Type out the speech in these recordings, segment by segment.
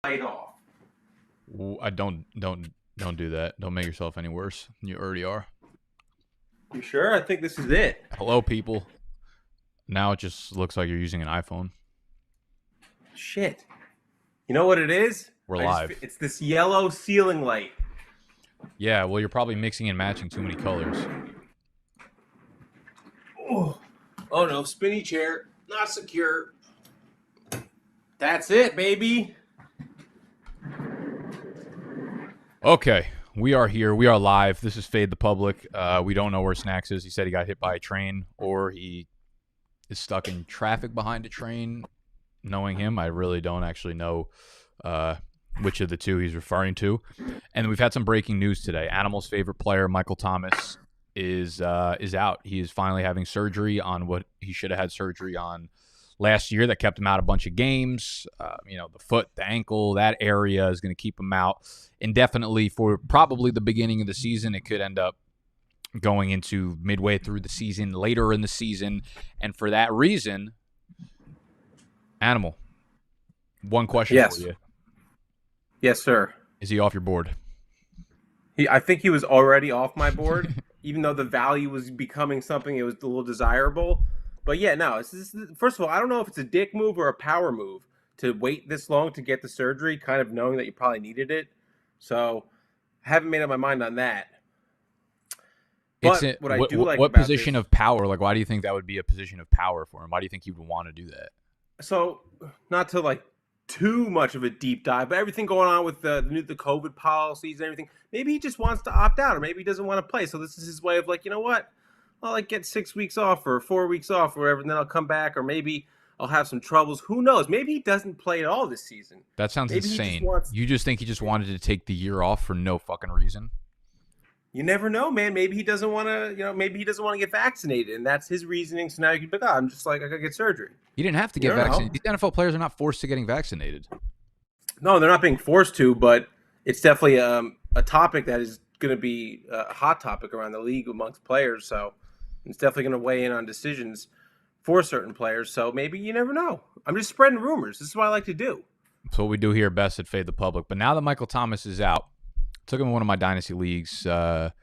light off. I don't do that. Don't make yourself any worse than you already are. You sure? I think this is it. Hello, people. Now it just looks like you're using an iPhone. Shit. You know what it is? We're live. It's this yellow ceiling light. Yeah, well, you're probably mixing and matching too many colors. Oh no, spinny chair. Not secure. That's it, baby. Okay, we are here. We are live. This is Fade the Public. We don't know where Snacks is. He said he got hit by a train or he is stuck in traffic behind a train. Knowing him, I really don't actually know which of the two he's referring to. And we've had some breaking news today. Animal's favorite player, Michael Thomas, is out. He is finally having surgery on what he should have had surgery on last year that kept him out a bunch of games. The foot, the ankle, that area is going to keep him out indefinitely for probably the beginning of the season. It could end up going into midway through the season, later in the season. And for that reason, Animal, one question for you. Yes, sir. Is he off your board? I think he was already off my board, even though the value was becoming something it was a little desirable. But yeah, no. First of all, I don't know if it's a dick move or a power move to wait this long to get the surgery, kind of knowing that you probably needed it. So I haven't made up my mind on that. But what position of power? Like, why do you think that would be a position of power for him? Why do you think he would want to do that? So, not to too much of a deep dive, but everything going on with the COVID policies and everything, maybe he just wants to opt out, or maybe he doesn't want to play. So this is his way of you know what? I'll get 6 weeks off or 4 weeks off or whatever, and then I'll come back, or maybe I'll have some troubles. Who knows? Maybe he doesn't play at all this season. That sounds insane. You just think he just wanted to take the year off for no fucking reason? You never know, man. Maybe he doesn't want to, maybe he doesn't want to get vaccinated, and that's his reasoning. So now you can be like, I'm just I gotta get surgery. He didn't have to get vaccinated. These NFL players are not forced to getting vaccinated. No, they're not being forced to, but it's definitely a topic that is going to be a hot topic around the league amongst players. So it's definitely going to weigh in on decisions for certain players. So maybe you never know. I'm just spreading rumors. This is what I like to do. That's what we do here best at Fade the Public. But now that Michael Thomas is out, I took him in one of my dynasty leagues about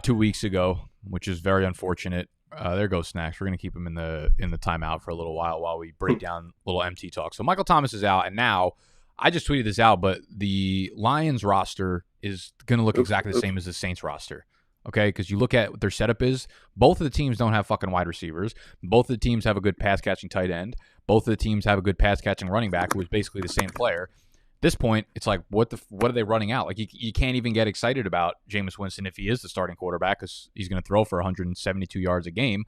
2 weeks ago, which is very unfortunate. There goes Snacks. We're going to keep him in the timeout for a little while we break down a little MT talk. So Michael Thomas is out, and now I just tweeted this out, but the Lions roster is going to look exactly the same as the Saints roster. Okay, because you look at what their setup is. Both of the teams don't have fucking wide receivers. Both of the teams have a good pass-catching tight end. Both of the teams have a good pass-catching running back who is basically the same player. At this point, it's like, what are they running out? You can't even get excited about Jameis Winston if he is the starting quarterback because he's going to throw for 172 yards a game.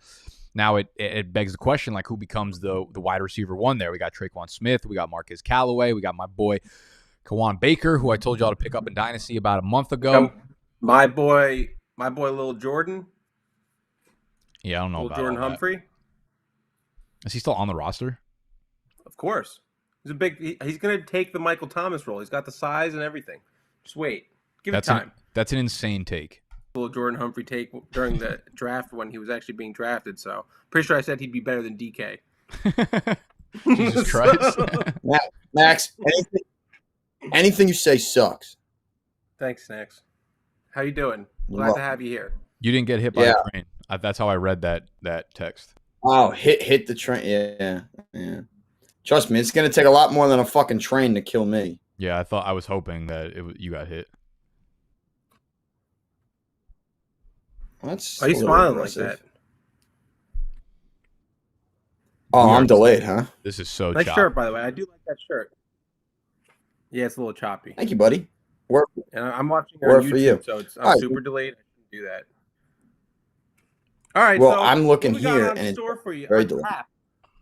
Now it begs the question, who becomes the wide receiver one there? We got Traquan Smith. We got Marquez Callaway. We got my boy Kawan Baker, who I told y'all to pick up in Dynasty about a month ago. My boy, Lil Jordan. Yeah, I don't know about Jordan Humphrey. Is he still on the roster? Of course. He's going to take the Michael Thomas role. He's got the size and everything. Just wait. Give it time. That's an insane take. Little Jordan Humphrey take during the draft when he was actually being drafted. So pretty sure I said he'd be better than DK. Jesus Christ. Max, anything you say sucks. Thanks, Snacks. How you doing? Glad to have you here. You didn't get hit by a train. That's how I read that text. Oh, hit the train. Yeah. Trust me, it's going to take a lot more than a fucking train to kill me. Yeah, I was hoping that you got hit. Why are you smiling like that? Oh, I'm delayed, huh? This is so nice choppy. Shirt, by the way. I do like that shirt. Yeah, it's a little choppy. Thank you, buddy. And I'm watching on YouTube, for you. So I'm super delayed. I shouldn't do that. All right. Well, so I'm looking here, and it's for you very delayed.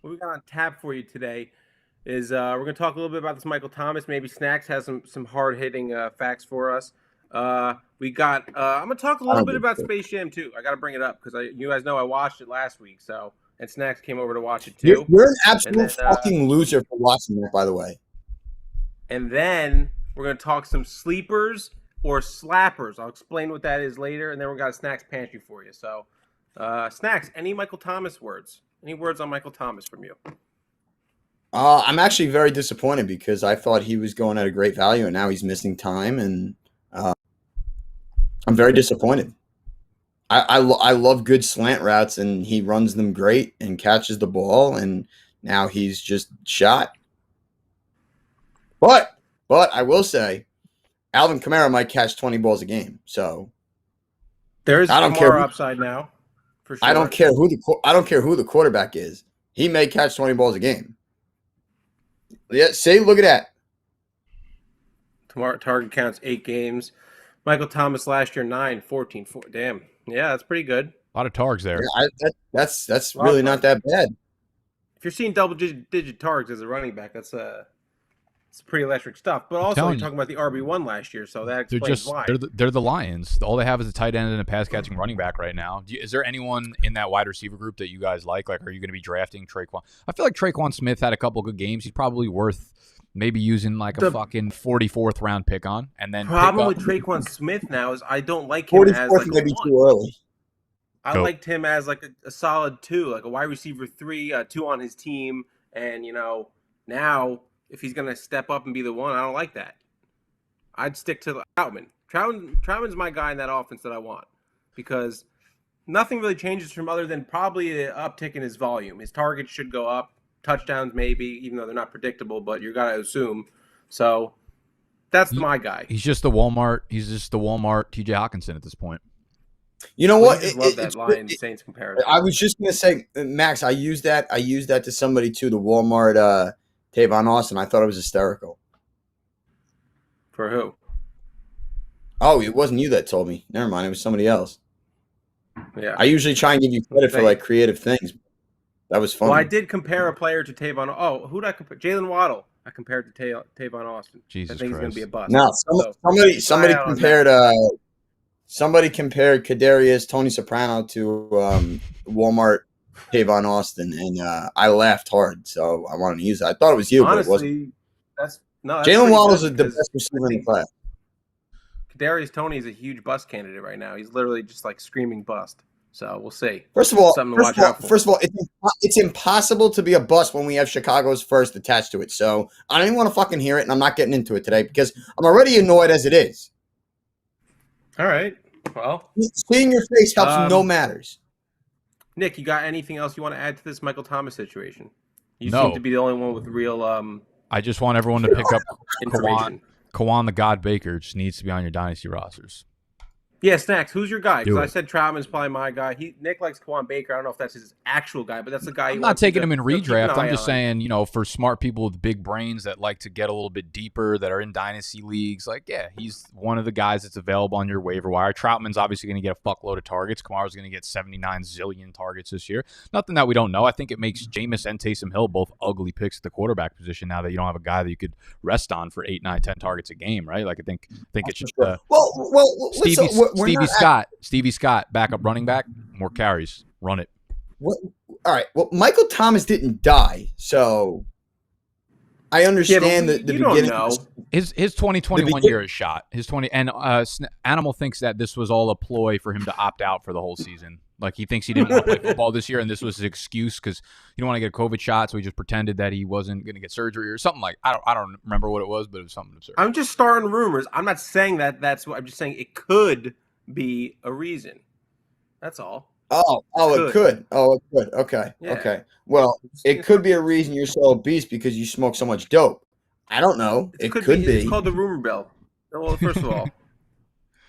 What we got on tap for you today is we're going to talk a little bit about this Michael Thomas. Maybe Snacks has some hard-hitting facts for us. We got. I'm gonna talk a little bit about Space Jam 2. I got to bring it up because you guys know I watched it last week. So and Snacks came over to watch it too. You're an absolute fucking loser for watching that, by the way. And then we're gonna talk some sleepers or slappers. I'll explain what that is later. And then we got a Snacks pantry for you. So, Snacks, any Michael Thomas words? Any words on Michael Thomas from you? I'm actually very disappointed because I thought he was going at a great value, and now he's missing time, and I'm very disappointed. I love good slant routes, and he runs them great and catches the ball, and now he's just shot. But I will say, Alvin Kamara might catch 20 balls a game. So There is I don't care Kamara who- upside now, for sure. I don't care who the quarterback is. He may catch 20 balls a game. Yeah, see, look at that. Tomorrow target counts 8 games. Michael Thomas last year 9, 14, 4. Damn. Yeah, that's pretty good. A lot of targets there. Yeah, that's really not that bad. If you're seeing double-digit targets as a running back, it's pretty electric stuff. But also, telling you're talking about the RB1 last year, so that explains why. They're the Lions. All they have is a tight end and a pass catching running back right now. Is there anyone in that wide receiver group that you guys like? Like, are you going to be drafting Traquan? I feel like Traquan Smith had a couple good games. He's probably worth maybe using like a fucking 44th round pick on, and then problem with Traquan Smith now is I don't like him as like maybe too early. I liked him as like a solid 2, like a wide receiver 3, 2 on his team, and now if he's gonna step up and be the one, I don't like that. I'd stick to Troutman. Troutman's my guy in that offense that I want because nothing really changes from other than probably an uptick in his volume. His targets should go up. Touchdowns maybe, even though they're not predictable, but you got to assume. So that's my guy. He's just the Walmart. He's just the Walmart T.J. Hawkinson at this point. You know what? I love that Lions Saints comparison. I was just gonna say, Max. I used that to somebody too. The Walmart Tavon Austin. I thought it was hysterical. For who? Oh, it wasn't you that told me. Never mind. It was somebody else. Yeah. I usually try and give you credit for like creative things. That was funny. Well, I did compare a player to Tavon. Oh, who did I compare? Jalen Waddle. I compared to Tavon Austin. Jesus I think Christ. he's going to be a bust. No, somebody compared Kadarius Tony Soprano to Walmart Tavon Austin, and I laughed hard. So I wanted to use that. I thought it was you, Honestly, but it wasn't. that's Jalen Waddle's the best receiver in the class. Kadarius Toney is a huge bust candidate right now. He's literally just like screaming bust. So we'll see. First of all, it's impossible to be a bust when we have Chicago's first attached to it. So I don't even want to fucking hear it, and I'm not getting into it today because I'm already annoyed as it is. All right. Well, seeing your face helps no matters. Nick, you got anything else you want to add to this Michael Thomas situation? You No. seem to be the only one with real I just want everyone to pick up information. Kawan the God Baker just needs to be on your dynasty rosters. Yeah, Snacks, who's your guy? Because Do I it. said Troutman's probably my guy. Nick likes Kawan Baker. I don't know if that's his actual guy, but that's the guy. I'm not taking him in keep an redraft. I'm eye just on. saying, for smart people with big brains that like to get a little bit deeper, that are in dynasty leagues, like, yeah, he's one of the guys that's available on your waiver wire. Troutman's obviously going to get a fuckload of targets. Kamara's going to get 79 zillion targets this year. Nothing that we don't know. I think it makes Jameis and Taysom Hill both ugly picks at the quarterback position now that you don't have a guy that you could rest on for 8, 9, 10 targets a game, right? Like, I think it should. Stevie Scott, backup running back, more carries, run it. All right. Well, Michael Thomas didn't die, so I understand the beginning. Know. His 2021 year is shot. His 20 and Animal thinks that this was all a ploy for him to opt out for the whole season. Like he thinks he didn't want to play football this year, and this was his excuse because he didn't want to get a COVID shot, so he just pretended that he wasn't going to get surgery or something like. I don't remember what it was, but it was something absurd. I'm just starting rumors. I'm not saying that's what I'm just saying. It could be a reason. That's all. It could. Okay. Yeah. Okay. Well, it could be a reason you're so obese because you smoke so much dope. I don't know. It could be. It's called the rumor mill. Well, first of all,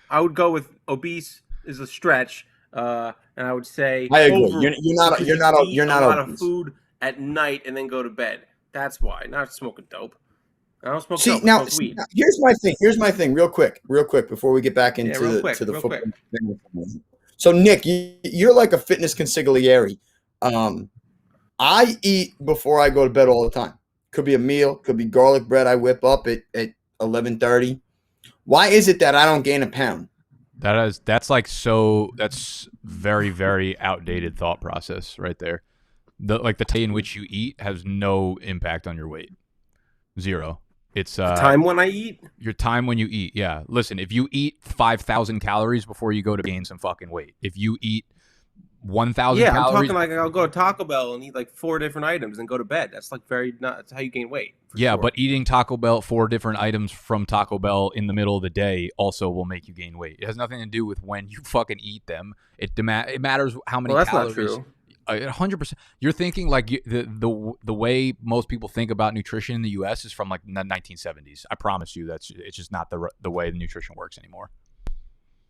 I would go with obese is a stretch, and I would say I agree. You're not a lot obese. of food at night and then go to bed. That's why. Not smoking dope. I don't smoke dope. Now, I smoke weed. here's my thing. Real quick, before we get back into the football. So, Nick, you're like a fitness consigliere. I eat before I go to bed all the time. Could be a meal, could be garlic bread I whip up at 11:30. Why is it that I don't gain a pound? That's very, very outdated thought process right there. The day in which you eat has no impact on your weight. Zero. It's time when I eat. Your time when you eat. Yeah. Listen, if you eat 5,000 calories before you go to gain some fucking weight. If you eat 1,000 Yeah, I'm calories. talking like I'll go to Taco Bell and eat like 4 different items and go to bed. That's like that's how you gain weight. Yeah, sure. but eating Taco Bell, 4 different items from Taco Bell in the middle of the day also will make you gain weight. It has nothing to do with when you fucking eat them. It matters how many calories. That's not true. 100%. You're thinking like the way most people think about nutrition in the U.S. is from like the 1970s. I promise you, it's just not the way the nutrition works anymore.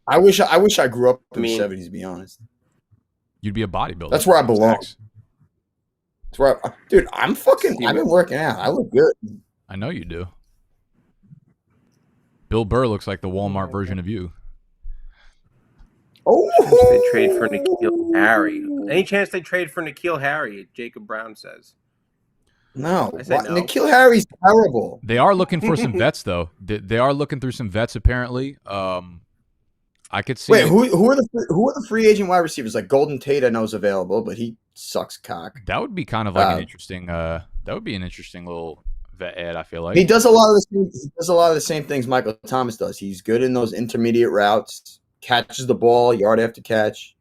I wish I grew up in the 70s. To be honest, you'd be a bodybuilder. That's where I belong. That's where, dude. I've been working out. I look good. I know you do. Bill Burr looks like the Walmart version of you. Oh, they trade for N'Keal Harry. Any chance they trade for N'Keal Harry? Jacob Brown says. No. I say no. N'Keal Harry's terrible. They are looking for some vets, though. They are looking through some vets, apparently. I could see. Wait, who are the free agent wide receivers? Like Golden Tate, I know is available, but he sucks cock. That would be kind of like an interesting. That would be an interesting little vet ad. I feel like he does a lot of the same things Michael Thomas does. He's good in those intermediate routes. Catches the ball, yard after catch.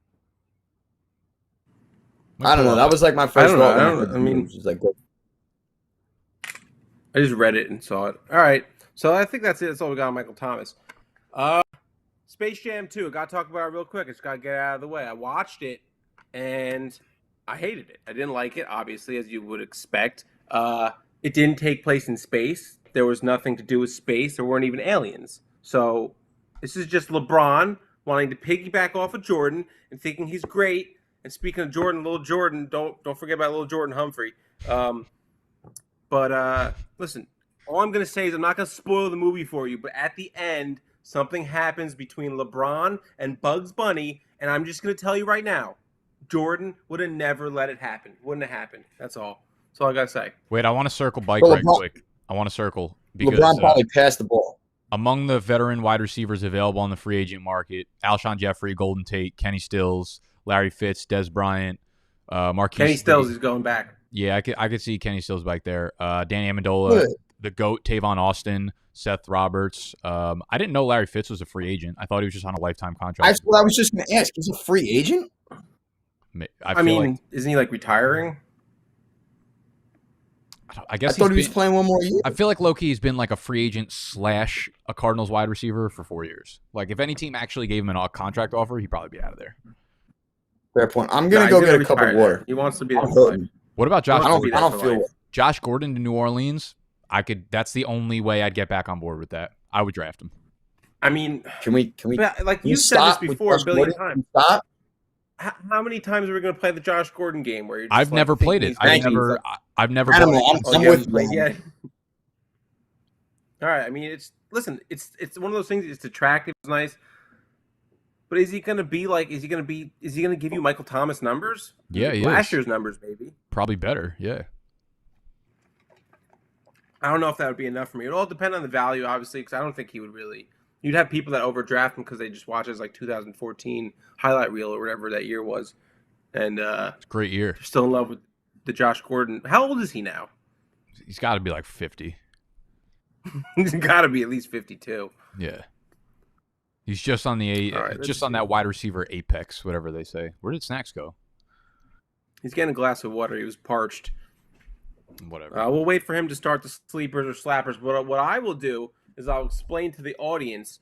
I don't know. That was like my first thought. I mean, I just read it and saw it. All right. So I think that's it. That's all we got on Michael Thomas. Space Jam 2. I got to talk about it real quick. I just got to get it out of the way. I watched it, and I hated it. I didn't like it, obviously, as you would expect. It didn't take place in space. There was nothing to do with space. There weren't even aliens. So this is just LeBron wanting to piggyback off of Jordan and thinking he's great. And speaking of Jordan, little Jordan, don't forget about little Jordan Humphrey. But listen, all I'm going to say is I'm not going to spoil the movie for you, but at the end, something happens between LeBron and Bugs Bunny, and I'm just going to tell you right now, Jordan would have never let it happen. Wouldn't have happened. That's all. That's all I got to say. Wait, I want to circle bike right quick. I want to circle. Because, LeBron probably passed the ball. Among the veteran wide receivers available on the free agent market, Alshon Jeffrey, Golden Tate, Kenny Stills, Larry Fitz, Des Bryant, Marquise. Kenny Stills is going back. Yeah, I could see Kenny Stills back there. Danny Amendola, the GOAT, Tavon Austin, Seth Roberts. I didn't know Larry Fitz was a free agent. I thought he was just on a lifetime contract. That's what I was just going to ask. He's a free agent? I mean, isn't he like retiring? I guess I thought he was playing one more year. I feel like Loki has been like a free agent / a Cardinals wide receiver for 4 years. Like if any team actually gave him a contract offer, he'd probably be out of there. Fair point. I'm gonna go get a cup of water. He wants to be there. What about Josh? I don't feel Josh Gordon to New Orleans. That's the only way I'd get back on board with that. I would draft him. I mean, can we like you said this before a billion times. Stop. How many times are we going to play the Josh Gordon game where you're just I've never played it. I've never played it. I'm with you. Yeah. All right. I mean, it's one of those things. It's attractive. It's nice. But is he going to be like? Is he going to give you Michael Thomas numbers? Yeah, last year's numbers, maybe. Probably better. Yeah. I don't know if that would be enough for me. It all depends on the value, obviously, because I don't think he would really. You'd have people that overdraft him because they just watch his like 2014 highlight reel or whatever that year was, and it's a great year. They're still in love with the Josh Gordon. How old is he now? He's got to be like 50. He's got to be at least 52. Yeah, he's just on the on that wide receiver apex, whatever they say. Where did Snacks go? He's getting a glass of water. He was parched. Whatever. We'll wait for him to start the sleepers or slappers. But what I will do is I'll explain to the audience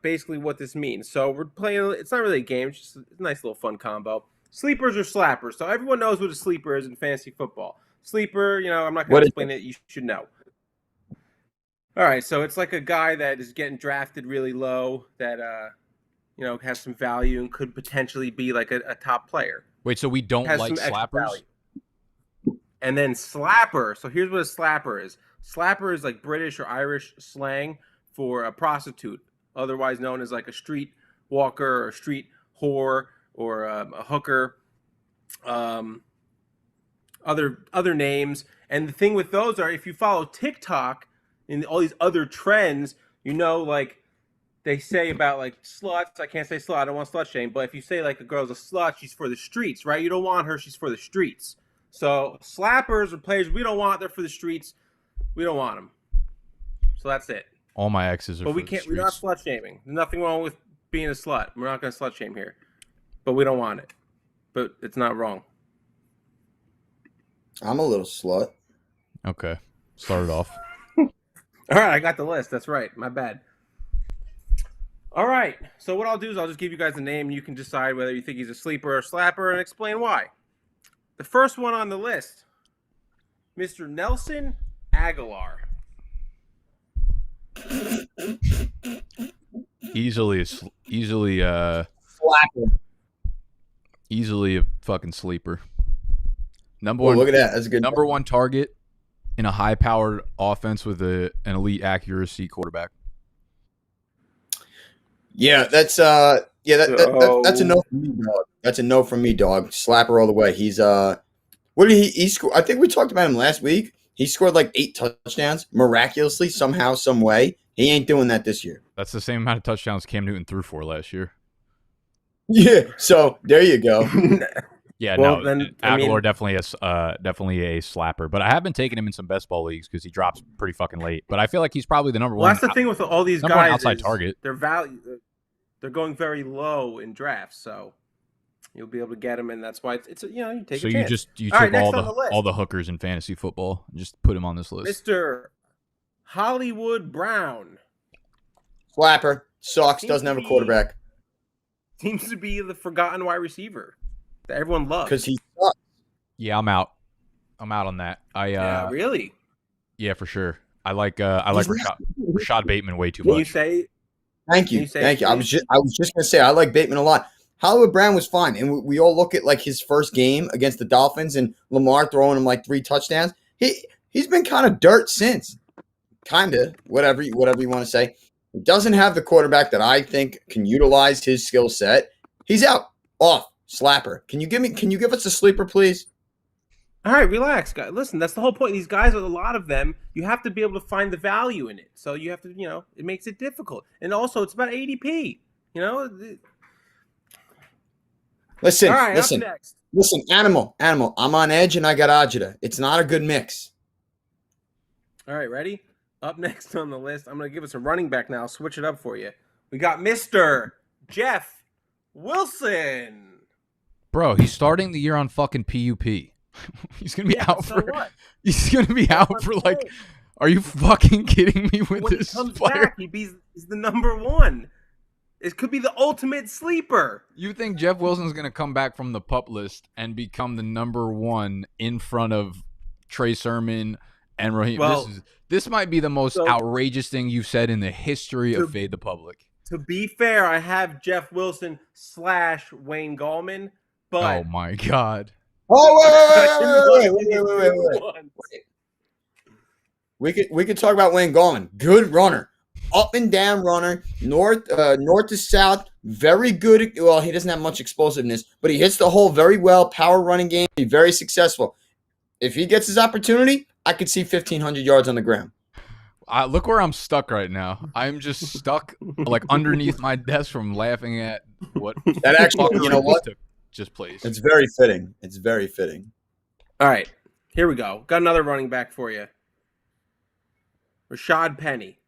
basically what this means. So we're playing, it's not really a game, it's just a nice little fun combo. Sleepers or slappers. So everyone knows what a sleeper is in fantasy football. Sleeper, I'm not going to explain it. You should know. All right, so it's like a guy that is getting drafted really low that, has some value and could potentially be like a top player. Wait, so we don't like slappers? And then slapper. So here's what a slapper is. Slapper is like British or Irish slang for a prostitute, otherwise known as like a street walker or a street whore or a hooker, other names. And the thing with those are, if you follow TikTok and all these other trends, like they say about like sluts. I can't say slut. I don't want slut shame. But if you say like a girl's a slut, she's for the streets, right? You don't want her. She's for the streets. So slappers are players we don't want. They're for the streets. We don't want them. So that's it. All my exes are. But we're not slut shaming. There's nothing wrong with being a slut. We're not going to slut shame here. But we don't want it. but it's not wrong. I'm a little slut. Okay. Start it off. All right, I got the list. That's right. My bad. All right. So what I'll do is I'll just give you guys a name. You can decide whether you think he's a sleeper or slapper and explain why. The first one on the list, Mr. Nelson Aguilar. Easily Slapper. Easily a fucking sleeper. Number Oh, one. look at that. That's a good Number one target in a high-powered offense with an elite accuracy quarterback. Yeah, that's that's a no from me, dog. That's a no from me, dog. Slapper all the way. He's what did he score? I think we talked about him last week. He scored like 8 touchdowns miraculously, somehow, some way. He ain't doing that this year. That's the same amount of touchdowns Cam Newton threw for last year. Yeah, so there you go. Yeah, Well, no, then, Aguilar definitely a slapper. But I have been taking him in some best ball leagues because he drops pretty fucking late. But I feel like he's probably the number one. That's the thing with all these number one guys. outside target. They're going very low in drafts, so you'll be able to get them, and that's why it's you take So a chance. you All took right, all the hookers in fantasy football and just put him on this list. Mr. Hollywood Brown. Slapper. Sucks. Doesn't have a quarterback. Seems to be the forgotten wide receiver that everyone loves. Because he sucks. Yeah, I'm out. I'm out on that. Yeah, really? Yeah, for sure. I like Rashad Bateman way too Can much. you say? Thank you. Thank you. I was just gonna say I like Bateman a lot. Hollywood Brown was fine, and we all look at like his first game against the Dolphins and Lamar throwing him like 3 touchdowns. He's been kind of dirt since. Kinda, whatever you want to say. He doesn't have the quarterback that I think can utilize his skill set. He's out. Off. Slapper. Can you give us a sleeper, please? All right, relax, guys. Listen, that's the whole point. These guys, a lot of them, you have to be able to find the value in it. So you have to, it makes it difficult. And also, it's about ADP. Listen, all right, listen, up next. Listen, animal. I'm on edge and I got agita. It's not a good mix. All right, ready? Up next on the list, I'm going to give us a running back now. I'll switch it up for you. We got Mr. Jeff Wilson. Bro, he's starting the year on fucking PUP. He's going to be out for what? He's going to be out for like, are you fucking kidding me with when this he comes player? Back, he's the number one. It could be the ultimate sleeper. You think Jeff Wilson's going to come back from the PUP list and become the number one in front of Trey Sermon and Raheem? Well, this might be the most outrageous thing you've said in the history of Fade the Public. To be fair, I have Jeff Wilson / Wayne Gallman, but oh my god! Oh wait. We could talk about Wayne Gallman. Good runner, up and down runner, north to south. Very good. Well, he doesn't have much explosiveness, but he hits the hole very well. Power running game. He's very successful. If he gets his opportunity, I could see 1,500 yards on the ground. Look where I'm stuck right now. I'm just stuck like underneath my desk from laughing at what that actually. You know what? Just please. It's very fitting. It's very fitting. All right, here we go. Got another running back for you. Rashad Penny.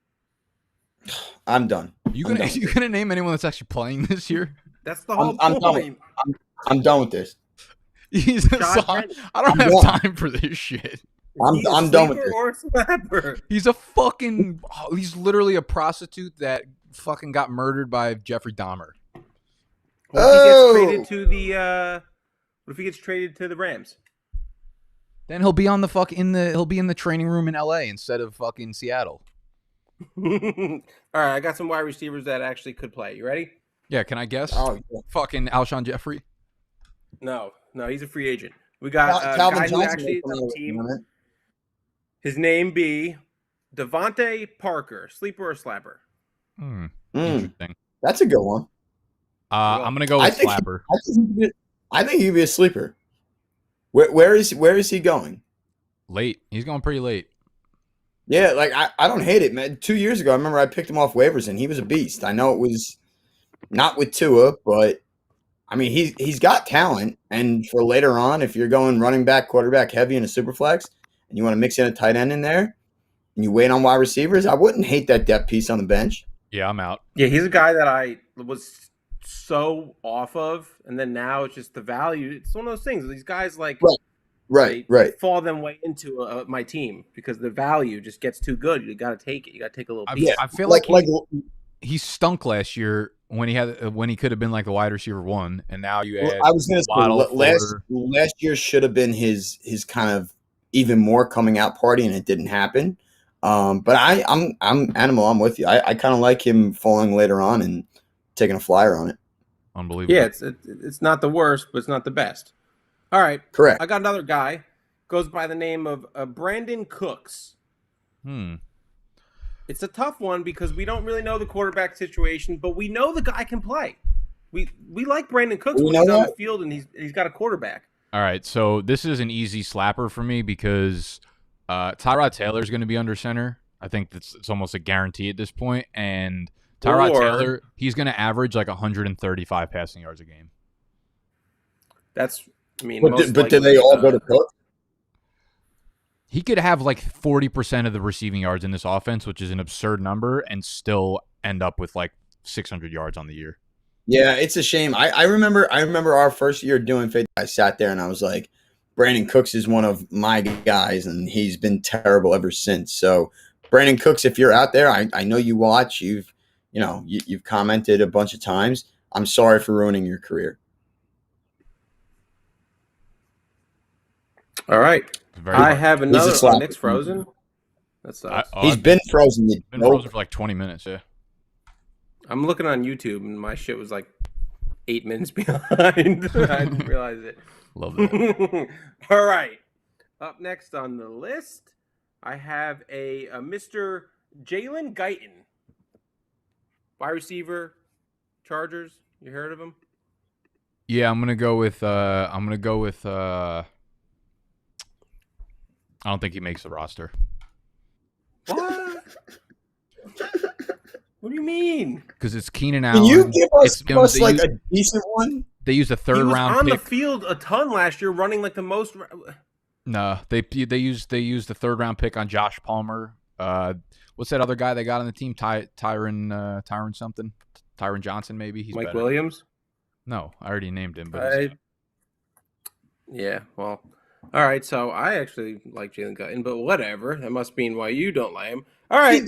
I'm done. You gonna name anyone that's actually playing this year? That's the whole point. I'm done with this. He's a I don't have time for this shit. I'm done with this. Or slapper? He's he's literally a prostitute that fucking got murdered by Jeffrey Dahmer. What if he gets traded to the what if he gets traded to the Rams? Then he'll be on he'll be in the training room in LA instead of fucking Seattle. All right, I got some wide receivers that actually could play. You ready? Yeah, can I guess? Oh, yeah. Fucking Alshon Jeffrey? No, he's a free agent. We got Calvin guy Johnson who actually is on the team. His name be Devontae Parker. Sleeper or slapper? Interesting. That's a good one. I'm gonna go with slapper. I think he'd be a sleeper. Where is he going? Late. He's going pretty late. Yeah, like I don't hate it, man. 2 years ago, I remember I picked him off waivers and he was a beast. I know it was not with Tua, but I mean he's got talent. And for later on, if you're going running back, quarterback heavy in a super flex, and you want to mix in a tight end in there, and you wait on wide receivers, I wouldn't hate that depth piece on the bench. Yeah, I'm out. Yeah, he's a guy that I was so off of, and then now it's just the value. It's one of those things. These guys like right. fall them way into my team because the value just gets too good. You got to take it. You got to take a little piece. I feel like he stunk last year when he could have been like the wide receiver 1, and now you add. I was going to say last year should have been his kind of even more coming out party, and it didn't happen. But I'm Animal. I'm with you. I kind of like him falling later on and taking a flyer on it. Unbelievable. Yeah, it's not the worst, but it's not the best. All right, correct. I got another guy. Goes by the name of Brandon Cooks. It's a tough one because we don't really know the quarterback situation, but we know the guy can play. We like Brandon Cooks when he's on the field and he's got a quarterback. All right, so this is an easy slapper for me because Tyrod Taylor is going to be under center. I think it's almost a guarantee at this point. And Tyrod Taylor, he's going to average like 135 passing yards a game. That's, I mean, but do they all go to Cook? He could have like 40% of the receiving yards in this offense, which is an absurd number, and still end up with like 600 yards on the year. Yeah, it's a shame. I remember our first year doing Fade. I sat there and I was like, Brandon Cooks is one of my guys, and he's been terrible ever since. So, Brandon Cooks, if you're out there, I know you watch. You've commented a bunch of times. I'm sorry for ruining your career. All right. I have another. Nick's frozen. That's he's been frozen. He's been frozen for like 20 minutes. Yeah. I'm looking on YouTube and my shit was like 8 minutes behind. I didn't realize it. Love that. All right. Up next on the list, I have a Mr. Jalen Guyton, wide receiver, Chargers. You heard of him? Yeah, I'm gonna go with. I don't think he makes the roster. What? What do you mean? Because it's Keenan Allen. Can you give us like a decent one? They used a third round pick. He was on the field a ton last year, running like the most. No, they used the third round pick on Josh Palmer. What's that other guy they got on the team? Tyron something? Tyron Johnson maybe. He's Mike better. Williams. No, I already named him. But Yeah, well, all right. So I actually like Jalen Guyton, but whatever. That must mean why you don't like him. All right.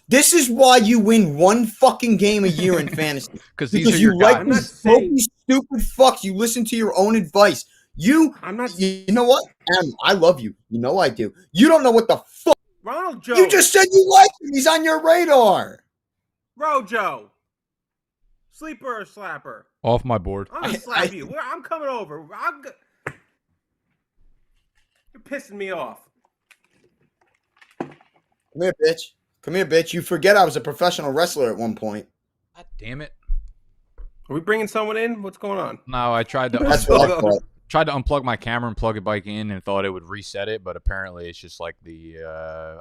This is why you win one fucking game a year in fantasy. Because you like these stupid fucks. You listen to your own advice. I'm not. You know what? I love you. You know I do. You don't know what the fuck. Ronald Jones. You just said you like him. He's on your radar. Rojo. Sleeper or slapper? Off my board. I'm gonna slap you. I'm coming over. You're pissing me off. Come here, bitch. You forget I was a professional wrestler at one point. God damn it. Are we bringing someone in? What's going on? No, I tried to. That's what I thought. Tried to unplug my camera and plug it back in and thought it would reset it, but apparently it's just like the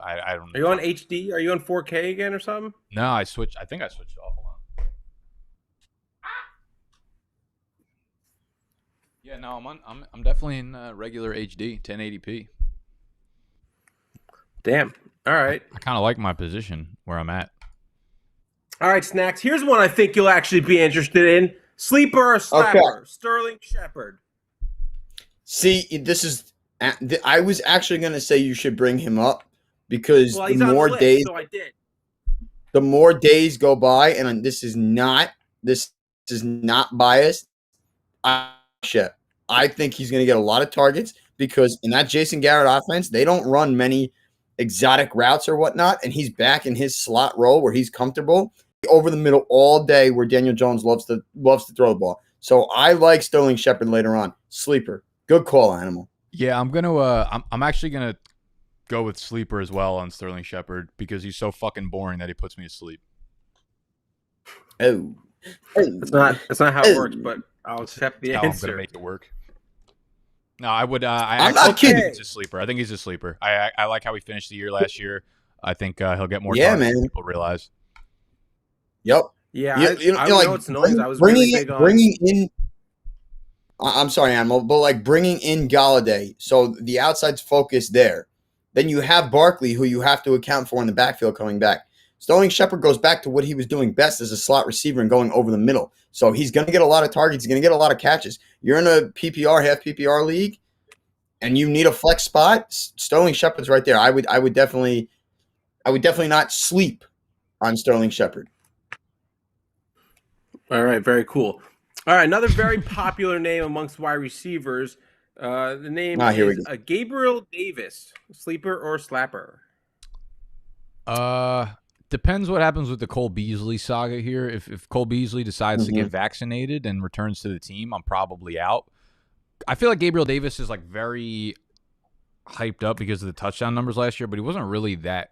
I don't know. Are you on HD? Are you on 4K again or something? No, I think I switched off. Hold on. Yeah, no, I'm definitely in regular HD, 1080p. Damn. All right. I kind of like my position where I'm at. All right, Snacks. Here's one I think you'll actually be interested in. Sleeper or slapper? Okay. Sterling Shepard. See, this is. I was actually going to say you should bring him up because the more days, so I did. The more days go by, and this is not biased. I think he's going to get a lot of targets because in that Jason Garrett offense, they don't run many exotic routes or whatnot, and he's back in his slot role where he's comfortable over the middle all day, where Daniel Jones loves to throw the ball. So I like Sterling Shepard later on. Sleeper. Good call, Animal. Yeah, I'm actually gonna go with sleeper as well on Sterling Shepard because he's so fucking boring that he puts me to sleep. Oh. That's not how it works, but I'll accept the answer. I'm gonna make it work. No, I would. I'm not kidding. He's a sleeper. I think he's a sleeper. I like how he finished the year last year. I think he'll get more targets than people realize. Yep. Yeah, I know it's noise. I was really big on bringing in. I'm sorry, Animal, but like bringing in Galladay, so the outside's focused there. Then you have Barkley, who you have to account for in the backfield coming back. Sterling Shepard goes back to what he was doing best as a slot receiver and going over the middle. So he's going to get a lot of targets. He's going to get a lot of catches. You're in a PPR, half PPR league, and you need a flex spot. Sterling Shepard's right there. I would definitely not sleep on Sterling Shepard. All right, very cool. All right, another very popular name amongst wide receivers. The name is Gabriel Davis. Sleeper or slapper? Depends what happens with the Cole Beasley saga here. If Cole Beasley decides to get vaccinated and returns to the team, I'm probably out. I feel like Gabriel Davis is like very hyped up because of the touchdown numbers last year, but he wasn't really that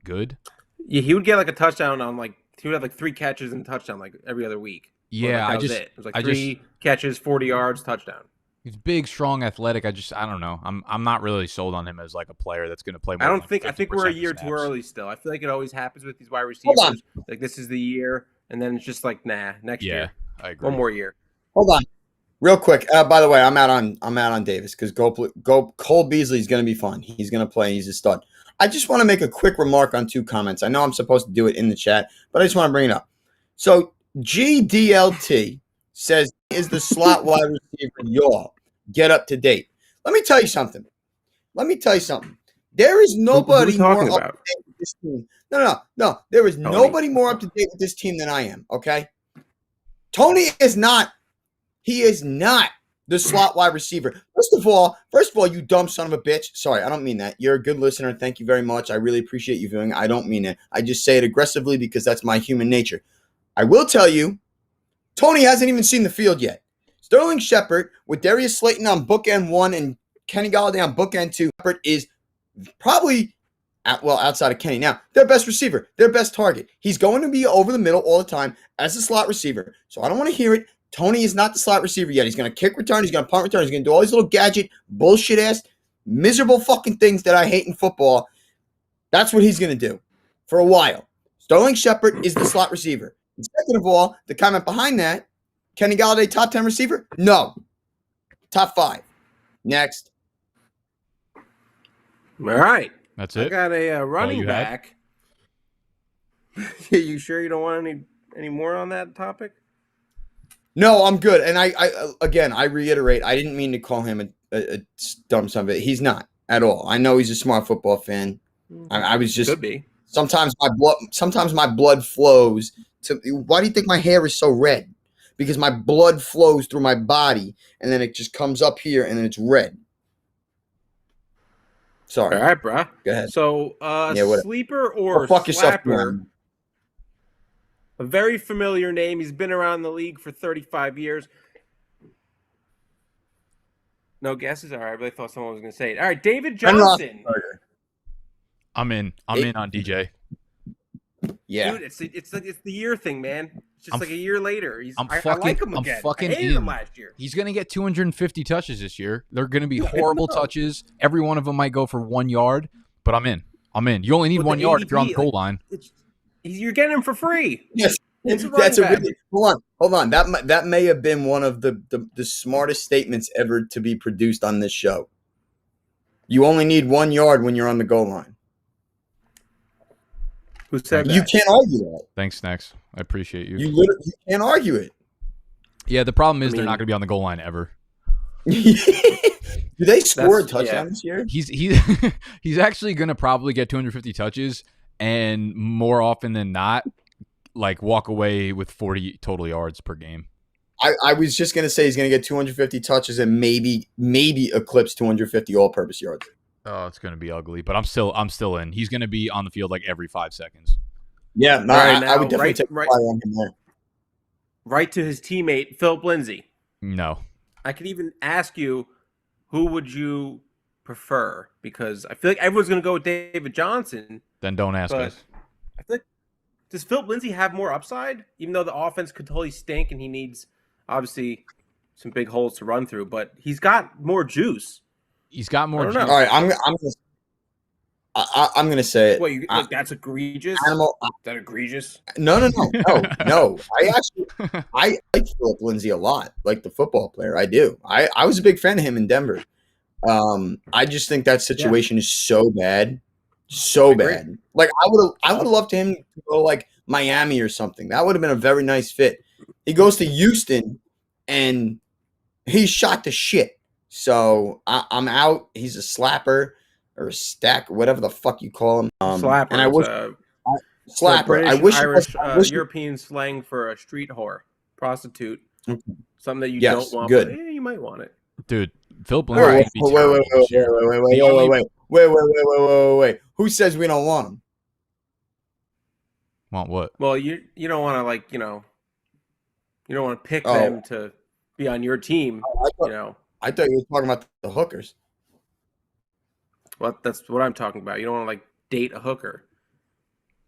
good. Yeah, he would get like a touchdown on he would have like 3 catches and touchdown like every other week. Yeah, it was like 3 catches, 40 yards, touchdown. He's big, strong, athletic. I don't know. I'm not really sold on him as like a player that's going to play more. I think we're a year too early still. I feel like it always happens with these wide receivers. Like this is the year, and then it's just like next year. I agree. One more year. Hold on, real quick. By the way, I'm out on Davis because Cole Beasley is going to be fun. He's going to play. He's a stud. I just want to make a quick remark on 2 comments. I know I'm supposed to do it in the chat, but I just want to bring it up. So GDLT says is the slot wide receiver. Y'all get up to date. Let me tell you something. There is nobody more up to date with this team. No. There is nobody more up to date with this team than I am. Okay. Tony is not. He is not the slot wide receiver. First of all, you dumb son of a bitch. Sorry, I don't mean that. You're a good listener. Thank you very much. I really appreciate you viewing. I don't mean it. I just say it aggressively because that's my human nature. I will tell you, Tony hasn't even seen the field yet. Sterling Shepard with Darius Slayton on bookend 1 and Kenny Golladay on bookend 2. Shepard is probably, outside of Kenny now, their best receiver, their best target. He's going to be over the middle all the time as a slot receiver. So I don't want to hear it. Tony is not the slot receiver yet. He's going to kick return. He's going to punt return. He's going to do all these little gadget, bullshit ass, miserable fucking things that I hate in football. That's what he's going to do for a while. Sterling Shepard is the slot receiver. And second of all, the comment behind that, Kenny Golladay, top 10 receiver? No. Top 5. Next. All right. That's it. I got a running back. You sure you don't want any more on that topic? No, I'm good. And I reiterate, I didn't mean to call him a dumb son of a. He's not at all. I know he's a smart football fan. I was just. Could be. Sometimes my blood flows to. Why do you think my hair is so red? Because my blood flows through my body, and then it just comes up here, and then it's red. Sorry. All right, bro. Go ahead. So, sleeper or fuck slapper? Yourself, a very familiar name. He's been around the league for 35 years. No guesses? All right, I really thought someone was going to say it. All right, David Johnson. I'm in on DJ. Yeah, dude, it's the year thing, man. It's just like a year later. I like him again. I hated him last year. He's gonna get 250 touches this year. They're gonna be horrible touches. Every one of them might go for 1 yard, but I'm in. You only need 1 yard if you're on the goal line. You're getting him for free. Yes, that's a really hold on. That may have been one of the smartest statements ever to be produced on this show. You only need 1 yard when you're on the goal line. Who said that? You can't argue that. Thanks, Snacks. I appreciate you. You can't argue it. Yeah, the problem is they're not going to be on the goal line ever. Do they score a touchdown this year? He's actually going to probably get 250 touches and more often than not, like walk away with 40 total yards per game. I was just going to say he's going to get 250 touches and maybe eclipse 250 all-purpose yards. Oh, it's going to be ugly, but I'm still in. He's going to be on the field like every 5 seconds. Yeah, no, I would definitely take a flyer on him there. Right to his teammate, Philip Lindsay. No. I could even ask you, who would you prefer? Because I feel like everyone's going to go with David Johnson. Then don't ask us. I feel like, does Philip Lindsay have more upside? Even though the offense could totally stink and he needs, obviously, some big holes to run through. But he's got more juice. He's got more juice. All right, I'm gonna say it. Wait, that's egregious? Is that egregious? No. I like Philip Lindsay a lot, like the football player. I do. I was a big fan of him in Denver. I just think that situation is so bad So bad. Like I would have loved him to go like Miami or something. That would have been a very nice fit. He goes to Houston and he's shot to shit. So I'm out. He's a slapper or a stack, whatever the fuck you call him. Slapper. And I wish slapper. British, I wish Irish, I wish European slang for a street whore, prostitute. Okay. Something that you Yes, don't want. good. But, you might want it. Dude, Philip Lindsay. Wait. Who says we don't want him? Want what? Well, you don't want to like you don't want to pick them to be on your team. I thought you were talking about the hookers. Well, that's what I'm talking about. You don't want to like date a hooker.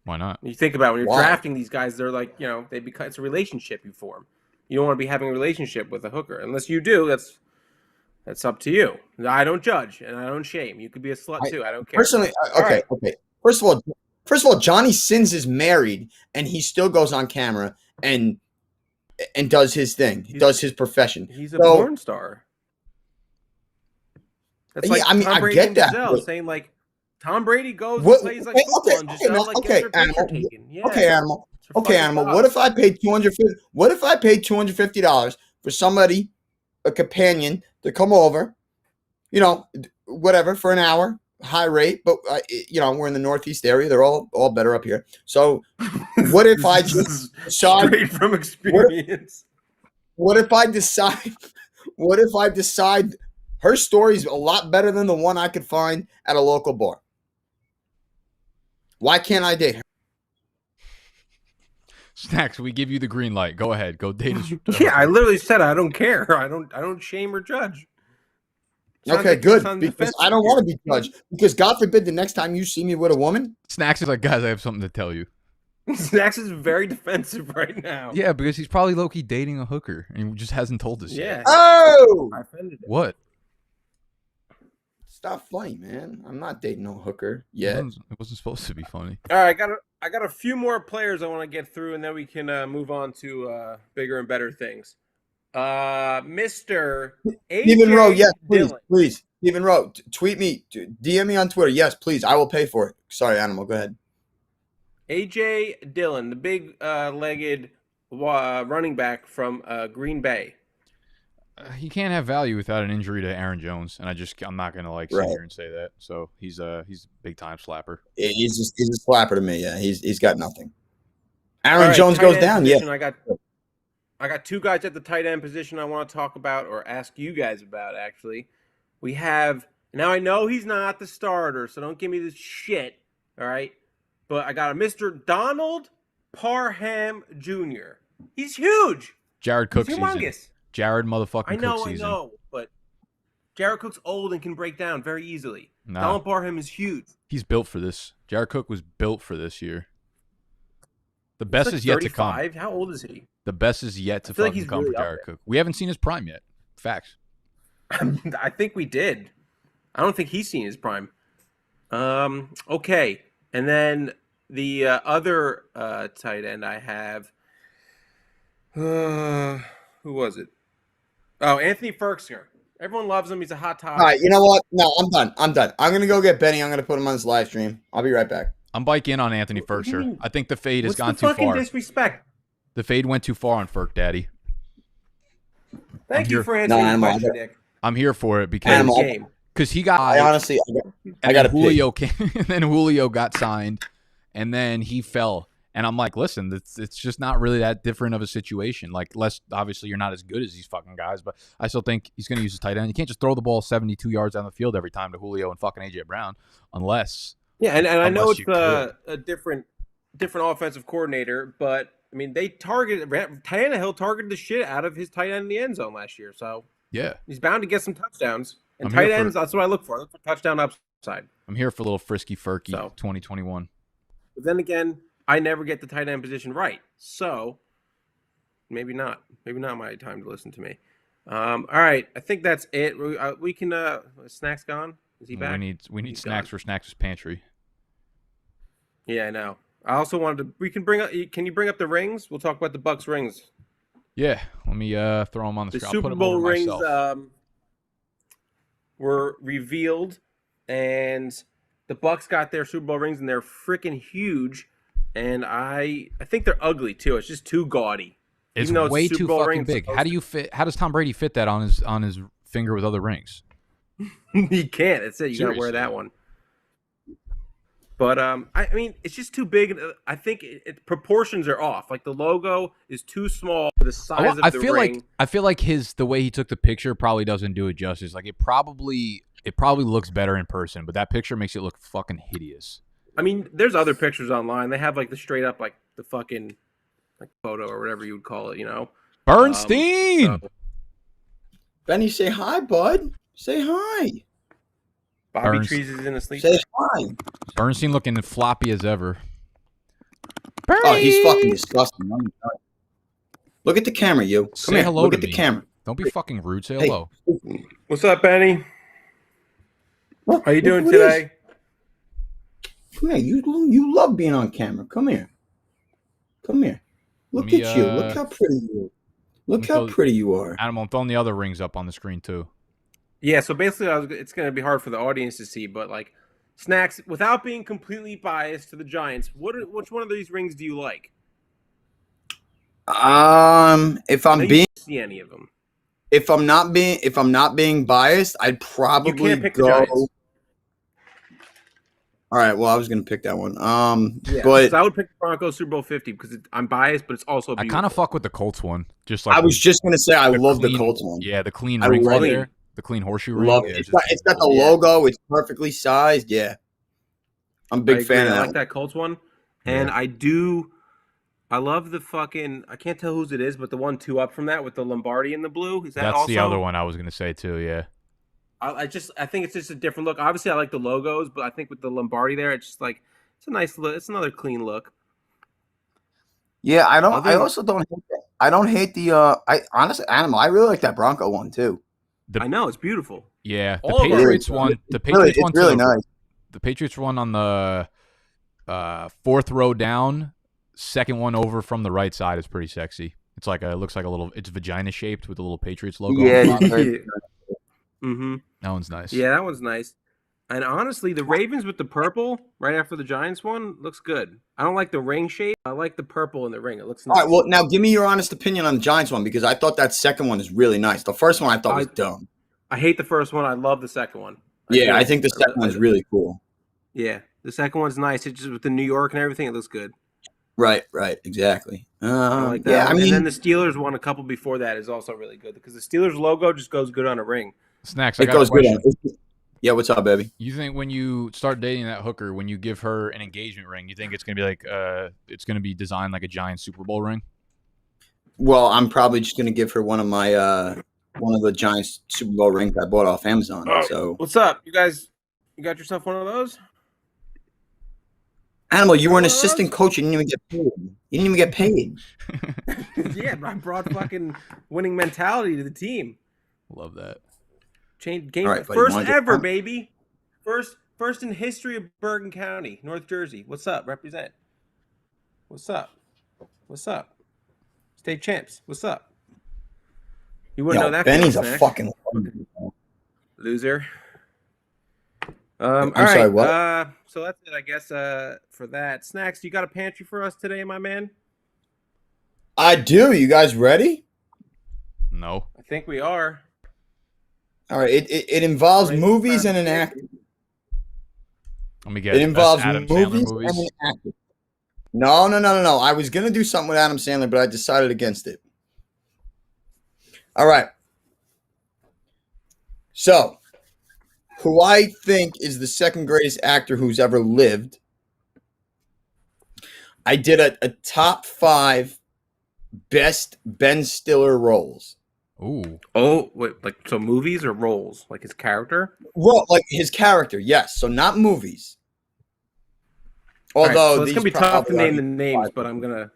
Why not? You think about when you're drafting these guys, they're like it's a relationship you form. You don't want to be having a relationship with a hooker unless you do. That's up to you. I don't judge and I don't shame. You could be a slut too. I don't care. Personally, okay. First of all, Johnny Sins is married and he still goes on camera and does his thing. He does his profession. He's a porn star. That's like Tom Brady and Giselle saying like Tom Brady goes and plays like football and Giselle gets her picture taken. Yeah. Okay, animal. What if I paid $250 for somebody, a companion, to come over, whatever, for an hour, high rate, but we're in the Northeast area. They're all better up here. So what if I just decide straight from experience? What if I decide her story's a lot better than the one I could find at a local bar? Why can't I date her? Snacks, we give you the green light. Go ahead. Go date us. Yeah, I literally said I don't care. I don't shame or judge. Okay, good. Because I don't want to be judged. Because God forbid the next time you see me with a woman. Snacks is like, guys, I have something to tell you. Snacks is very defensive right now. Yeah, because he's probably low-key dating a hooker and he just hasn't told us yet. Oh! I offended him. What? Stop funny, man. I'm not dating no hooker yet. It wasn't supposed to be funny. All right, I got a few more players I want to get through, and then we can move on to bigger and better things. Mr. Stephen Rowe, yes, please. Dillon. Stephen Rowe, tweet me, DM me on Twitter. Yes, please. I will pay for it. Sorry, Animal. Go ahead. AJ Dillon, the big-legged running back from Green Bay. He can't have value without an injury to Aaron Jones, and I'm not gonna sit here and say that. So he's a big time slapper. He's a slapper to me. Yeah, he's got nothing. Aaron Jones goes down. Position, Yeah, I got two guys at the tight end position I want to talk about or ask you guys about. Actually, we have now. I know he's not the starter, so don't give me this shit. All right, but I got a Mr. Donald Parham Jr. He's huge. Jared Cook season. Humongous. Jared motherfucking Cook season. I know, but Jared Cook's old and can break down very easily. Nah. Donald Parham is huge. He's built for this. Jared Cook was built for this year. The best is yet to come. How old is he? The best is yet to fucking come for Jared Cook. We haven't seen his prime yet. Facts. I think we did. I don't think he's seen his prime. Okay. And then the other tight end I have. Who was it? Oh, Anthony Ferkser. Everyone loves him. He's a hot topic. All right, you know what? No, I'm done. I'm going to go get Benny. I'm going to put him on this live stream. I'll be right back. I'm biking on Anthony Ferkser. I think the fade has gone too far. What's the fucking disrespect? The fade went too far on Ferk, Daddy. Thank you for answering the question, Nick. I'm here for it because he got. I honestly, I got Julio came, and then Julio got signed, and then he fell. And I'm like, listen, it's just not really that different of a situation. Like, obviously, you're not as good as these fucking guys, but I still think he's going to use his tight end. You can't just throw the ball 72 yards down the field every time to Julio and fucking AJ Brown, unless. Yeah, and I know it's a different offensive coordinator, but I mean, Tannehill targeted the shit out of his tight end in the end zone last year, so yeah, he's bound to get some touchdowns. And tight ends, that's what I look for. I look for touchdown upside. I'm here for a little frisky Ferky 2021. But then again, I never get the tight end position right, so maybe not. Maybe not my time to listen to me. All right, I think that's it. We can. Snacks gone? Is he back? We need Snacks for Snacks' pantry. Yeah, I know. I also wanted to. We can bring up. Can you bring up the rings? We'll talk about the Bucks rings. Yeah, let me throw them on the screen. Super Bowl rings were revealed, and the Bucks got their Super Bowl rings and they're freaking huge, and I think they're ugly too. It's just too gaudy. It's way too fucking big. How do you fit? How does Tom Brady fit that on his finger with other rings? He can't. That's it. You gotta wear that one. But I mean, it's just too big. I think proportions are off. Like the logo is too small for the size of the ring. I feel like the way he took the picture probably doesn't do it justice. Like it probably looks better in person, but that picture makes it look fucking hideous. I mean, there's other pictures online. They have like the straight up like the fucking like photo or whatever you would call it. You know, Bernstein. Benny, say hi, bud. Say hi. Bobby Trees is in a sleep. Say hi. Bernstein looking floppy as ever. Bernie! Oh, he's fucking disgusting. Look at the camera, you. Come say here. Hello Look to at the me. camera. Don't be fucking rude. Say hello. What's up, Benny? How you doing today? Come here. You love being on camera. Come here. Come here. Look at you. Look how pretty you are. Look how pretty you are. Animal, I'm throwing the other rings up on the screen too. Yeah, so basically, it's going to be hard for the audience to see, but like, Snacks, without being completely biased to the Giants, which one of these rings do you like? If I'm being see any of them, if I'm not being biased, I'd probably pick go. The Giants. All right, well, I was going to pick that one. Yeah, but I would pick the Broncos Super Bowl 50 because I'm biased, but it's also beautiful. I kind of fuck with the Colts one. Just like I was just going to say, I love the Colts one. Yeah, the clean ring right there. The clean horseshoe ring. Love it. It's got the logo. It's perfectly sized. Yeah. I'm a big fan of that. I like that Colts one. And I love the fucking, I can't tell whose it is, but the one 2 up from that with the Lombardi in the blue. Is that That's also? The other one I was going to say too, yeah. I think it's just a different look. Obviously, I like the logos, but I think with the Lombardi there, it's just like, it's a nice look. It's another clean look. Yeah, I also don't hate that. I don't hate the, honestly, Animal, I really like that Bronco one too. I know, it's beautiful. Yeah, the Patriots one. The Patriots one. Really nice. The Patriots one on the 4th row down, second one over from the right side is pretty sexy. It's like it looks like a little. It's vagina shaped with a little Patriots logo. Yeah. Mm-hmm. That one's nice. Yeah, that one's nice. And honestly, the Ravens with the purple right after the Giants one looks good. I don't like the ring shape. I like the purple in the ring. It looks nice. All right, well, now give me your honest opinion on the Giants one because I thought that second one is really nice. The first one I thought was dumb. I hate the first one. I love the second one. I think the second one's really cool. Yeah, the second one's nice. It's just with the New York and everything, it looks good. Right, exactly. I like that. And then the Steelers one a couple before that is also really good because the Steelers logo just goes good on a ring. Snacks, I got a question. Yeah, what's up, baby? You think when you start dating that hooker, when you give her an engagement ring, you think it's gonna be like it's gonna be designed like a giant Super Bowl ring? Well, I'm probably just gonna give her one of the Giants Super Bowl rings I bought off Amazon. So what's up, you guys? You got yourself one of those? Animal, you were an assistant coach. You didn't even get paid. Yeah, I brought fucking winning mentality to the team. Love that. Change game first ever, baby. First in history of Bergen County, North Jersey. What's up? Represent. What's up? State champs. What's up? You wouldn't know that. Benny's a fucking loser. I'm sorry, right. what? So that's it, I guess. For that, Snacks, you got a pantry for us today, my man? I do. You guys ready? No. I think we are. All right. It involves movies and an actor. Let me get it. It involves movies and an actor. No. I was gonna do something with Adam Sandler, but I decided against it. All right. So, who I think is the second greatest actor who's ever lived. I did a top 5 best Ben Stiller roles. Ooh. Oh, wait, like so movies or roles? Like his character? Well, like his character, yes. So not movies. Although so it's gonna be tough to name the names, but I'm gonna.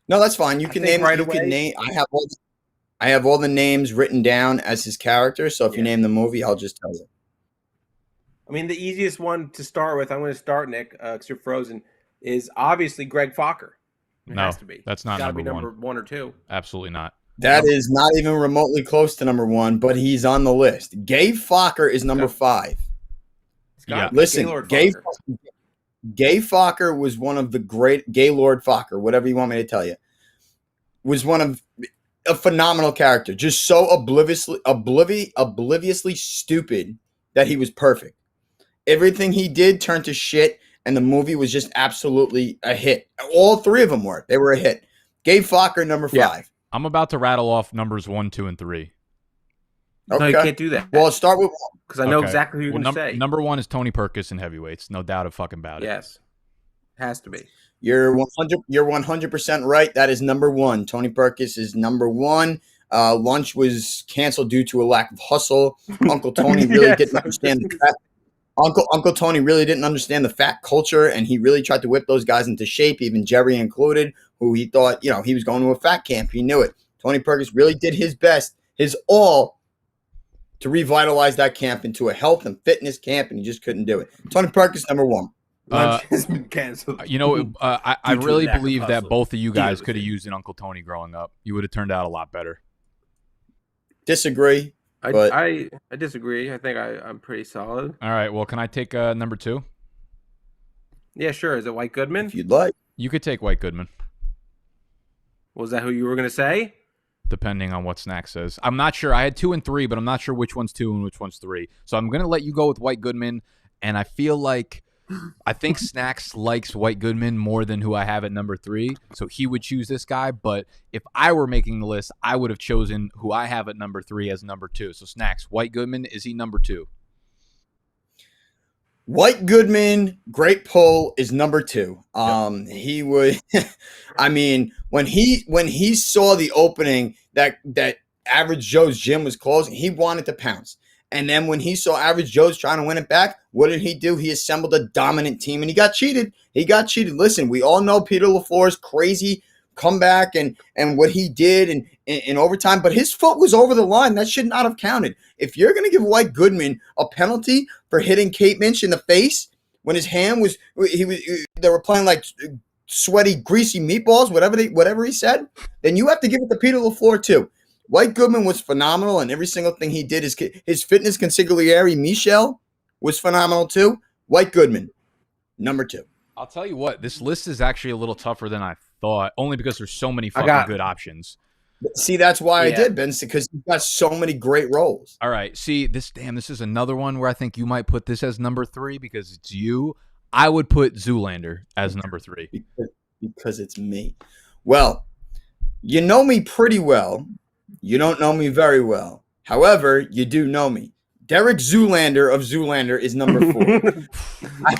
No, that's fine. You can name right you away. Can name. I have all the names written down as his character. So if you name the movie, I'll just tell you. I mean, the easiest one to start with. I'm going to start, Nick, because you're frozen. Is obviously Greg Fokker. It has to be. That's not number 1 or 2. Absolutely not. That is not even remotely close to number 1, but he's on the list. Gabe Fokker is number 5. Yeah. Listen, Gaylord Gay Fokker was one of the great Gaylord Fokker, whatever you want me to tell you, was one of a phenomenal character. Just so obliviously stupid that he was perfect. Everything he did turned to shit, and the movie was just absolutely a hit. All three of them were. They were a hit. Gay Fokker, number 5. I'm about to rattle off numbers 1, 2, and 3. Okay. No, you can't do that. Well, start with 1. Because I know exactly who you're going to say. Number 1 is Tony Perkis in heavyweights. No doubt about it. Yes. Has to be. You're 100% right. That is number 1. Tony Perkis is number 1. Lunch was canceled due to a lack of hustle. Uncle Tony really didn't understand the fat. Uncle Tony really didn't understand the fat culture, and he really tried to whip those guys into shape, even Jerry included, who he thought, he was going to a fat camp. He knew it. Tony Perkis really did his best, his all, to revitalize that camp into a health and fitness camp, and he just couldn't do it. Tony Perkis, number 1. Lunch has been canceled. I really believe that both of you guys could have used an Uncle Tony growing up. You would have turned out a lot better. Disagree. I disagree. I think I'm pretty solid. All right. Well, can I take number 2? Yeah, sure. Is it White Goodman? If you'd like. You could take White Goodman. Was that who you were going to say? Depending on what Snack says. I'm not sure. I had 2 and 3, but I'm not sure which one's 2 and which one's 3. So I'm going to let you go with White Goodman, and I feel like I think Snacks likes White Goodman more than who I have at number 3, so he would choose this guy. But if I were making the list, I would have chosen who I have at number 3 as number 2. So Snacks, White Goodman, is he number 2? White Goodman, great pull, is number 2. He would, I mean, when he saw the opening that Average Joe's gym was closing, he wanted to pounce. And then when he saw Average Joe's trying to win it back, what did he do? He assembled a dominant team, and he got cheated. Listen, we all know Peter LaFleur's crazy comeback and what he did in overtime, but his foot was over the line. That should not have counted. If you're going to give White Goodman a penalty for hitting Kate Minch in the face when his hand was, they were playing like sweaty, greasy meatballs, whatever he said, then you have to give it to Peter LaFleur too. White Goodman was phenomenal, and every single thing he did, his fitness consigliere, Michel, was phenomenal too. White Goodman, number 2. I'll tell you what, this list is actually a little tougher than I thought, only because there's so many fucking good options. See, that's why I did, Ben, because he's got so many great roles. All right, see, this is another one where I think you might put this as number 3 because it's you. I would put Zoolander as number 3. Because it's me. Well, you know me pretty well. You don't know me very well. However, you do know me. Derek Zoolander of Zoolander is number 4.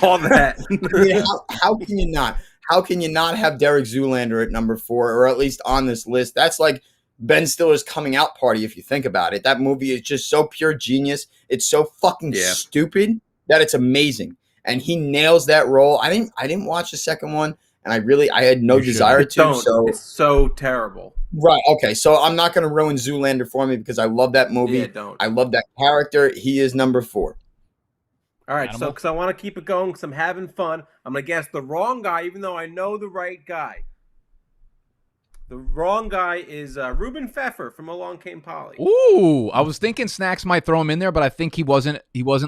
All that. I mean, how can you not? How can you not have Derek Zoolander at number 4, or at least on this list? That's like Ben Stiller's coming out party, if you think about it. That movie is just so pure genius. It's so fucking stupid that it's amazing. And he nails that role. I didn't watch the second one, and I had no desire to. So it's so terrible. Right. Okay. So I'm not going to ruin Zoolander for me because I love that movie. Yeah, don't. I love that character. He is number 4. All right. So because I want to keep it going because I'm having fun, I'm going to guess the wrong guy, even though I know the right guy. The wrong guy is Ruben Pfeffer from Along Came Polly. Ooh, I was thinking Snacks might throw him in there, but I think he wasn't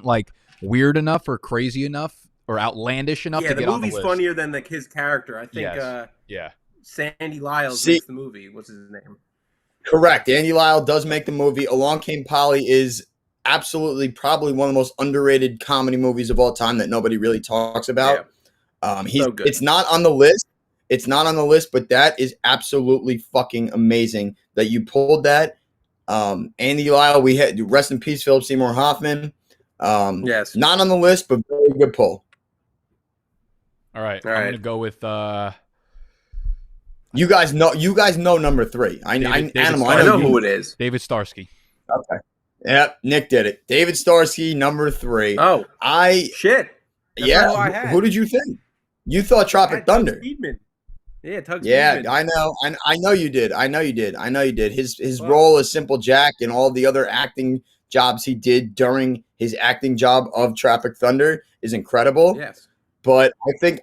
like weird enough or crazy enough or outlandish enough to get on the list. Yeah, the movie's funnier than his character. I think Sandy Lyles makes the movie. What's his name? Correct. Andy Lyle does make the movie. Along Came Polly is absolutely probably one of the most underrated comedy movies of all time that nobody really talks about. Yeah. So good. It's not on the list. It's not on the list, but that is absolutely fucking amazing that you pulled that. Andy Lyle, we had rest in peace, Philip Seymour Hoffman. Yes. Not on the list, but very good pull. All right. I'm going to go with You guys know number 3. I know who it is. David Starsky. Okay. Yep, Nick did it. David Starsky, number 3. Oh, shit. That's who did you think? You thought Tropic Thunder. Yeah, Tug's Speedman. I know. I know you did. I know you did. His role as Simple Jack and all the other acting jobs he did during his acting job of Tropic Thunder is incredible. Yes. But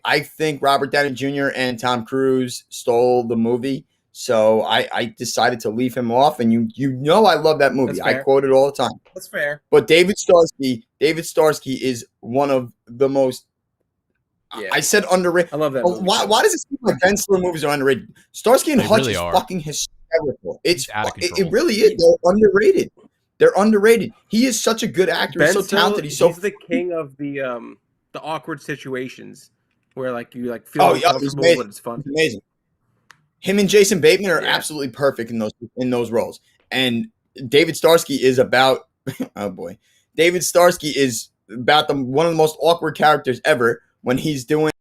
I think Robert Downey Jr. and Tom Cruise stole the movie. So I decided to leave him off, and you know I love that movie. I quote it all the time. That's fair. But David Starsky is one of the most. Yeah. I said underrated. I love that movie. Why does it seem like Ben Stiller movies are underrated? Starsky and Hutch is fucking hysterical. It really is. They're underrated. They're underrated. He is such a good actor. He's so talented. He's the king of the awkward situations where like you like feel uncomfortable, but it's fun. He's amazing. Him and Jason Bateman are absolutely perfect in those roles. And David Starsky is about David Starsky is about one of the most awkward characters ever when he's doing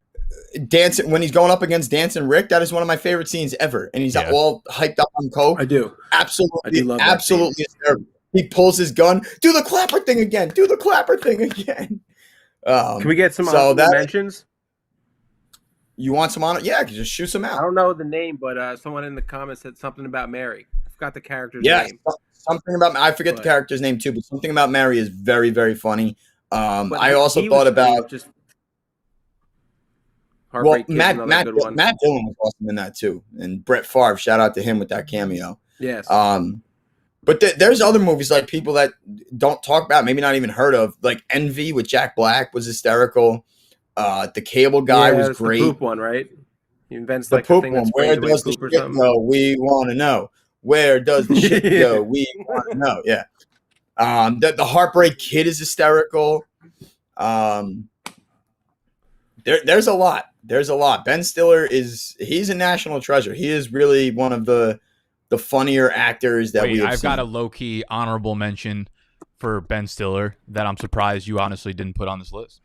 dancing, when he's going up against Dancing Rick. That is one of my favorite scenes ever. And he's all hyped up on coke. I do. Absolutely. I do love absolutely hysterical. He pulls his gun. Do the clapper thing again. Can we get some honorable mentions? You want some on it? Yeah, just shoot some out. I don't know the name, but someone in the comments said something about Mary. I forgot the character's name. Something about I forget the character's name too, but something about Mary is very, very funny. I also thought about just Matt Dillon was awesome in that too, and Brett Favre. Shout out to him with that cameo. Yes. But there's other movies like people that don't talk about, maybe not even heard of, like Envy with Jack Black was hysterical. The Cable Guy was great. The poop one, right? He invents the like poop the thing one. that's Where does the shit go? We want to know. Where does the shit go? We want to know. Yeah. The Heartbreak Kid is hysterical. There's a lot. There's a lot. Ben Stiller he's a national treasure. He is really one of the funnier actors that we have I've seen. got a low-key honorable mention for Ben Stiller that I'm surprised you honestly didn't put on this list.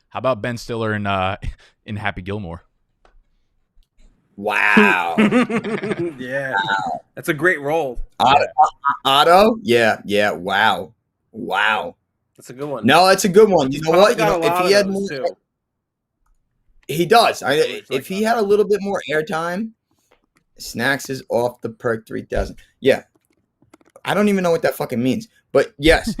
How about Ben Stiller in Happy Gilmore? Wow. Yeah. Wow. That's a great role. Otto? Yeah. Wow. That's a good one. No, that's a good one. You know what? If he had more, he does. If he had a little bit more airtime, Snacks is off the perk 3000. Yeah. I don't even know what that fucking means. But yes.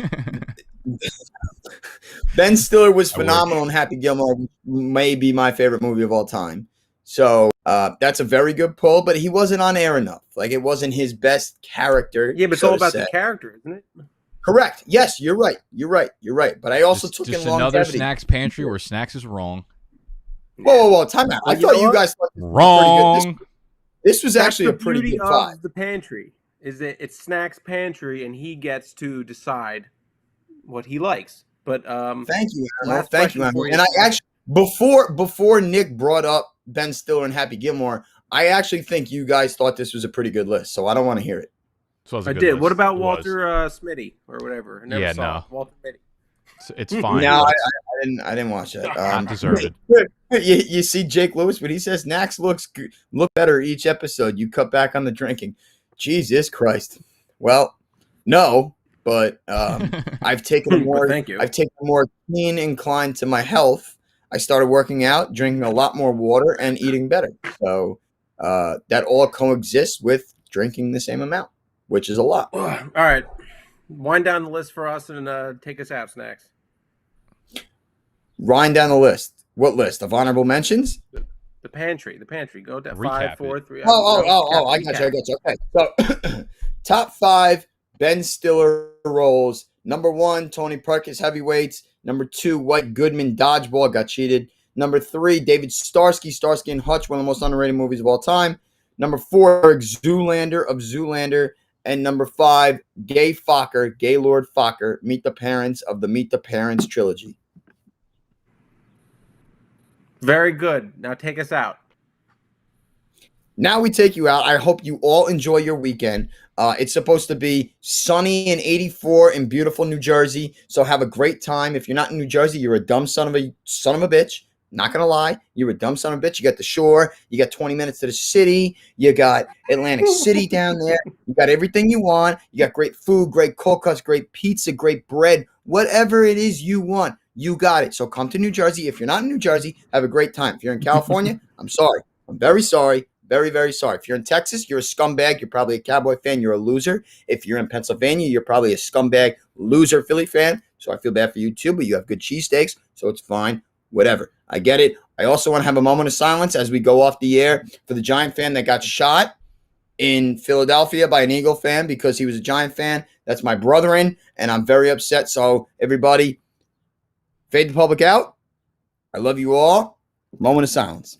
Ben Stiller was phenomenal in Happy Gilmore, may be my favorite movie of all time. So that's a very good pull, but he wasn't on air enough. Like, it wasn't his best character. Yeah, but it's all about the character, isn't it? Correct. Yes, you're right. But I also took in longevity. Another Snacks pantry where Snacks is wrong. Whoa. Time out. I thought you guys thought this was pretty good. This was actually a pretty good five. The pantry is that it's Snacks pantry, and he gets to decide what he likes. But thank you, Aaron. And I actually before Nick brought up Ben Stiller and Happy Gilmore, I actually think you guys thought this was a pretty good list, so I don't want to hear it. So I did. List. What about Walter Smitty or whatever? I never saw Walter Smitty. It's fine. No, I didn't watch that. Not deserved. You see Jake Lewis, but he says Nax look better each episode. You cut back on the drinking. Jesus Christ. Well, no, but I've taken a more keen incline to my health. I started working out, drinking a lot more water, and eating better. So that all coexists with drinking the same amount, which is a lot. All right. Wind down the list for us and take us out, Snacks. Wind down the list. What list? Of honorable mentions? The pantry. Go down. Recap 5, 4, 3. I got you. Okay. So top 5 Ben Stiller roles. Number 1, Tony Perkins, heavyweights. Number 2, White Goodman, dodgeball, got cheated. Number 3, David Starsky and Hutch, one of the most underrated movies of all time. Number 4, Zoolander of Zoolander. And number 5, Gaylord Fokker, Meet the Parents of the Meet the Parents trilogy. Very good. Now take us out. Now we take you out. I hope you all enjoy your weekend. It's supposed to be sunny and 84 in beautiful New Jersey. So have a great time. If you're not in New Jersey, you're a dumb son of a bitch. Not going to lie. You're a dumb son of a bitch. You got the shore. You got 20 minutes to the city. You got Atlantic City down there. You got everything you want. You got great food, great cold cuts, great pizza, great bread. Whatever it is you want, you got it. So come to New Jersey. If you're not in New Jersey, have a great time. If you're in California, I'm sorry. I'm very sorry. Very, very sorry. If you're in Texas, you're a scumbag. You're probably a Cowboy fan. You're a loser. If you're in Pennsylvania, you're probably a scumbag, loser Philly fan. So I feel bad for you too, but you have good cheesesteaks, so it's fine. Whatever. I get it. I also want to have a moment of silence as we go off the air for the Giant fan that got shot. in Philadelphia by an Eagle fan because he was a Giant fan. That's my brother-in, and I'm very upset. So everybody, fade the public out. I love you all. Moment of silence.